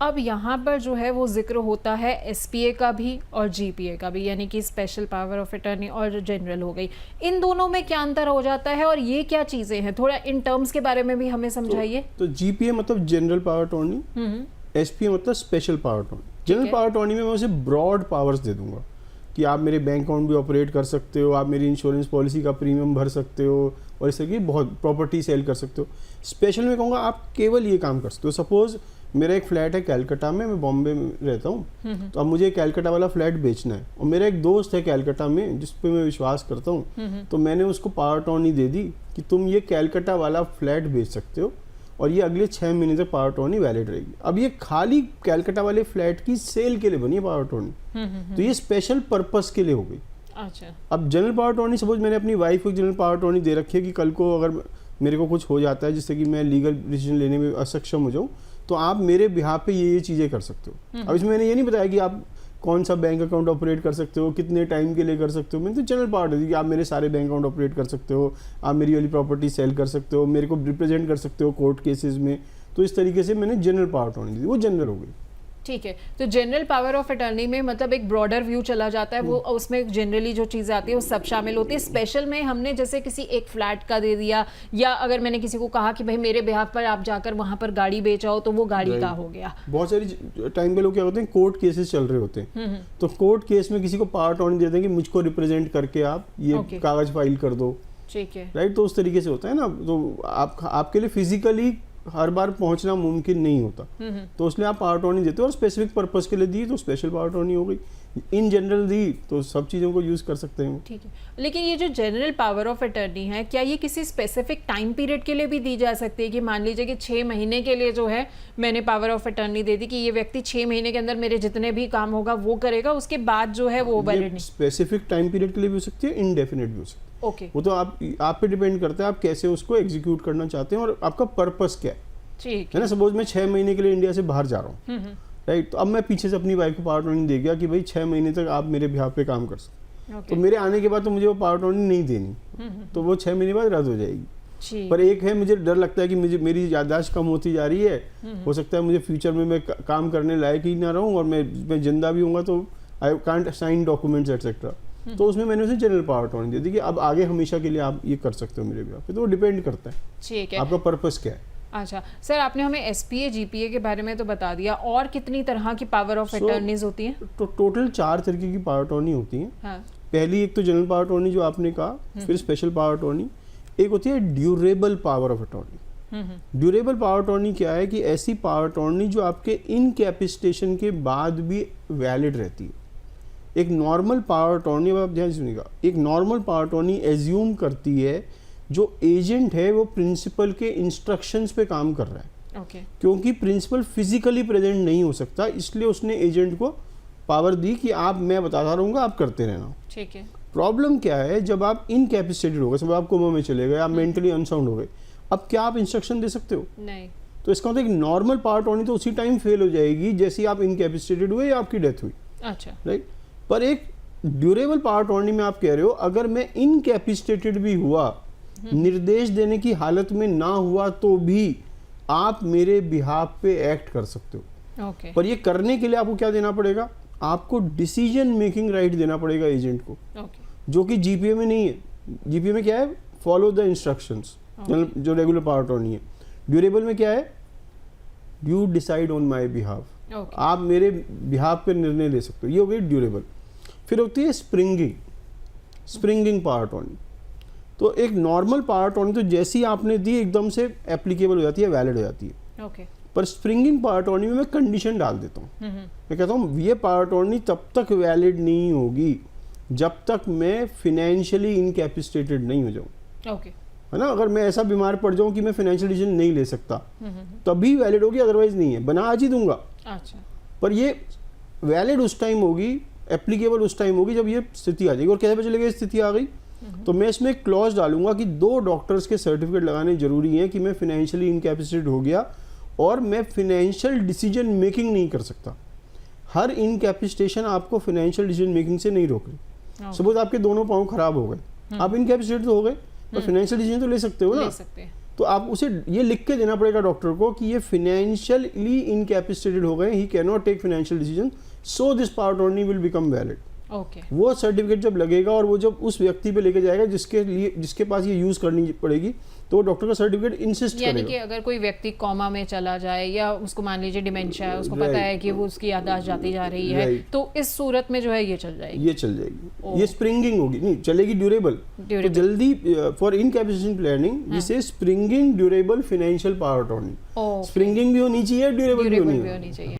अब यहाँ पर जो है वो जिक्र होता है एसपीए का भी और जीपीए का भी, यानी कि स्पेशल पावर ऑफ अटर्नी और जनरल हो गई। इन दोनों में क्या अंतर हो जाता है और ये क्या चीज़ें हैं, थोड़ा इन टर्म्स के बारे में भी हमें समझाइए। तो जीपीए मतलब जनरल पावर अटॉर्नी, एसपीए मतलब special power attorney. General power attorney में मैं उसे ब्रॉड पावर्स दे दूंगा कि आप मेरे बैंक अकाउंट भी ऑपरेट कर सकते हो, आप मेरी इंश्योरेंस पॉलिसी का प्रीमियम भर सकते हो, और इस तरह की बहुत प्रॉपर्टी सेल कर सकते हो। स्पेशल में कहूँगा आप केवल ये काम कर सकते हो। सपोज मेरा एक फ्लैट है कैलकाटा में, मैं बॉम्बे में रहता हूँ, तो अब मुझे कैलकाटा वाला फ्लैट बेचना है, और मेरा एक दोस्त है कैलकाटा में जिस पे मैं विश्वास करता हूँ, तो मैंने उसको पावर अटॉर्नी दे दी कि तुम ये कैलकाटा वाला फ्लैट बेच सकते हो, और ये अगले 6 महीने तक पावर अटॉर्नी वैलिड रहेगी। अब ये खाली कैलकाटा वाले फ्लैट की सेल के लिए बनी है पावर अटॉर्नी, तो ये स्पेशल पर्पस के लिए हो गई। अच्छा। अब जनरल पावर अटॉर्नी, सपोज मैंने अपनी वाइफ को जनरल पावर अटॉर्नी दे रखी है कि कल को अगर मेरे को कुछ हो जाता है जिससे कि मैं लीगल डिसीजन लेने में असक्षम हो जाऊँ, तो आप मेरे बिहाफ पे ये चीज़ें कर सकते हो। अब इसमें मैंने ये नहीं बताया कि आप कौन सा बैंक अकाउंट ऑपरेट कर सकते हो, कितने टाइम के लिए कर सकते हो। मैंने तो जनरल पार्ट है कि आप मेरे सारे बैंक अकाउंट ऑपरेट कर सकते हो, आप मेरी वाली प्रॉपर्टी सेल कर सकते हो, मेरे को रिप्रेजेंट कर सकते हो कोर्ट केसेस में। तो इस तरीके से मैंने जनरल पावर अटॉर्नी दी, वो जनरल हो गई। ठीक है, तो जनरल पावर ऑफ अटर्नी में मतलब एक ब्रॉडर व्यू चला जाता है, वो उसमें जनरली जो चीज़ें आती है वो सब शामिल होती है। स्पेशल में हमने जैसे किसी एक फ्लैट का दे दिया, या अगर मैंने किसी को कहा कि भाई मेरे बिहाफ पर आप जाकर वहां पर गाड़ी बेचाओ, तो वो गाड़ी का हो गया। बहुत सारी टाइम पे लोग क्या होते हैं, कोर्ट केसेस चल रहे होते हैं, तो कोर्ट केस में किसी को पावर अटॉर्नी देते हैं कि मुझको रिप्रेजेंट करके आप ये कागज फाइल कर दो। ठीक है, राइट। तो उस तरीके से होता है ना, तो आपके लिए फिजिकली हर बार पहुंचना मुमकिन नहीं होता, तो इसलिए आप पावर अटॉर्नी देते हो, और स्पेसिफिक पर्पस के लिए दी तो स्पेशल पावर अटॉर्नी हो गई। इन जनरल दी तो सब चीज़ों को यूज़ कर सकते हैं। ठीक है, लेकिन ये जो जनरल पावर ऑफ अटर्नी है, क्या ये किसी स्पेसिफिक टाइम पीरियड के लिए भी दी जा सकती है कि मान लीजिए कि 6 महीने के लिए जो है मैंने पावर ऑफ अटर्नी दे दी कि ये व्यक्ति 6 महीने के अंदर मेरे जितने भी काम होगा वो करेगा, उसके बाद जो है वो वैलिड नहीं? स्पेसिफिक टाइम पीरियड के लिए भी हो सकती है, इनडेफिनेट भी हो सकती है। ओके, वो तो आप पे डिपेंड करता है आप कैसे उसको एग्जीक्यूट करना चाहते हैं और आपका पर्पस क्या है। ठीक है ना। सपोज मैं 6 महीने के लिए इंडिया से बाहर जा रहा हूँ, राइट, तो अब मैं पीछे से अपनी वाइफ को पावर अटॉर्नी दे गया कि भाई 6 महीने तक आप मेरे बिहाफ पे काम कर सकते। तो मेरे आने के बाद तो मुझे वो पावर अटॉर्नी नहीं देनी, तो वो 6 महीने बाद रद्द हो जाएगी। पर एक है, मुझे डर लगता है कि मुझे मेरी याददाश्त कम होती जा रही है, हो सकता है मुझे फ्यूचर में मैं काम करने लायक ही ना रहूँ, और मैं जिंदा भी हूँगा तो I can't sign documents etcetera. तो उसमें मैंने उसे जनरल पावर अटॉर्नी दे दी कि अब आगे हमेशा के लिए आप ये कर सकते हो मेरे बिहाफ पे। तो वो डिपेंड करता है, ठीक है, आपका पर्पस क्या है। अच्छा सर, आपने हमें एसपीए जीपीए के बारे में तो बता दिया, और कितनी तरह की पावर ऑफ अटर्नीज होती हैं? तो टोटल 4 तरीके की पावर अटॉर्नी होती हैं। हाँ। पहली एक तो जनरल पावर अटॉर्नी जो आपने कहा, फिर स्पेशल पावर अटॉर्नी, एक होती है durable power of attorney. Durable power attorney क्या है कि ऐसी पावर अटॉर्नी जो आपके इनकैपेसिटेशन के बाद भी वैलिड रहती है। एक नॉर्मल पावर अटॉर्नी, आप ध्यान से सुनिएगा, एक नॉर्मल पावर अटॉर्नी एज्यूम करती है जो एजेंट है वो प्रिंसिपल के इंस्ट्रक्शंस पे काम कर रहा है। ओके। क्योंकि प्रिंसिपल फिजिकली प्रेजेंट नहीं हो सकता, इसलिए उसने एजेंट को पावर दी कि आप, मैं बताता रहूँगा, आप करते रहना। ठीक है। प्रॉब्लम क्या है, जब आप इनकैपेसिटेटेड हो गए, सब आप कोमा में चले गए, आप मेंटली अनसाउंड हो गए, अब क्या आप इंस्ट्रक्शन दे सकते हो? नहीं। तो इसका मतलब एक नॉर्मल पावर अटॉर्नी तो उसी टाइम फेल हो जाएगी जैसे आप इनकैपेसिटेटेड हुए या आपकी डेथ हुई। अच्छा। राइट। पर एक ड्यूरेबल पावर अटॉर्नी में आप कह रहे हो अगर मैं इनकैपेसिटेटेड भी हुआ, निर्देश देने की हालत में ना हुआ, तो भी आप मेरे बिहाफ पे एक्ट कर सकते हो। ओके। पर ये करने के लिए आपको क्या देना पड़ेगा? आपको डिसीजन मेकिंग राइट देना पड़ेगा एजेंट को। ओके। जो कि जीपीए में नहीं है। जीपीए में क्या है? फॉलो द इंस्ट्रक्शंस, जो रेगुलर पावर अटॉर्नी है। ड्यूरेबल में क्या है? You decide on my behalf. आप मेरे बिहाफ पे निर्णय ले सकते हो, ये हो गई ड्यूरेबल। फिर होती है स्प्रिंगिंग पावर अटॉर्नी। तो एक नॉर्मल पावर अटॉर्नी तो जैसी आपने दी एकदम से एप्लीकेबल हो जाती है, वैलिड हो जाती है। ओके। पर स्प्रिंगिंग पावर अटॉर्नी में मैं कंडीशन डाल देता हूँ। मैं कहता हूँ ये पावर अटॉर्नी तब तक वैलिड नहीं होगी जब तक मैं फिनेंशियली इनकैपेसिटेटेड नहीं हो जाऊँ। ओके। है ना। अगर मैं ऐसा बीमार पड़ जाऊँ कि मैं फाइनेंशियल डिसीजन नहीं ले सकता, तभी वैलिड होगी, अदरवाइज नहीं है। बना आज ही दूंगा। अच्छा। पर ये वैलिड उस टाइम होगी, एप्लीकेबल उस टाइम होगी जब ये स्थिति आ जाएगी। और कैसे पता चलेगा स्थिति आ गई? तो मैं इसमें एक क्लॉज डालूंगा कि 2 डॉक्टर्स के सर्टिफिकेट लगाने जरूरी हैं कि मैं फिनेंशियली इनकैपेसिटेड हो गया और मैं फिनेंशियल डिसीजन मेकिंग नहीं कर सकता। हर इनकैपेसिटेशन आपको फिनेंशियल डिसीजन मेकिंग से नहीं रोक रही। सपोज आपके दोनों पाँव खराब हो गए, आप इनकैपेसिटेड तो हो गए, पर फिनेंशियल डिसीजन तो ले सकते हो ना। ले सकते हैं। तो आप उसे ये लिख के देना पड़ेगा डॉक्टर को कि ये फिनेंशियली इनकैपेसिटेटेड हो गए, he can not take financial decision, so this power of attorney will become valid. Okay वो सर्टिफिकेट जब लगेगा और वो जब उस व्यक्ति पे लेके जाएगा जिसके पास ये यूज करनी पड़ेगी, तो वो डॉक्टर का सर्टिफिकेट इंसिस्ट करेगा। यानी कि अगर कोई व्यक्ति कोमा में चला जाए या उसको मान लीजिए डिमेंशिया है, उसको पता है कि वो उसकी याददाश्त जाती जा रही है, तो इस सूरत में जो है ये चल जाएगी, ये चल जाएगी, ये स्प्रिंगिंग होगी, नहीं चलेगी ड्यूरेबल। तो जल्दी फॉर इनकैपेसिटेशन प्लानिंग जिसे springing durable financial power attorney, springing भी होनी चाहिए, ड्यूरेबल भी होनी चाहिए।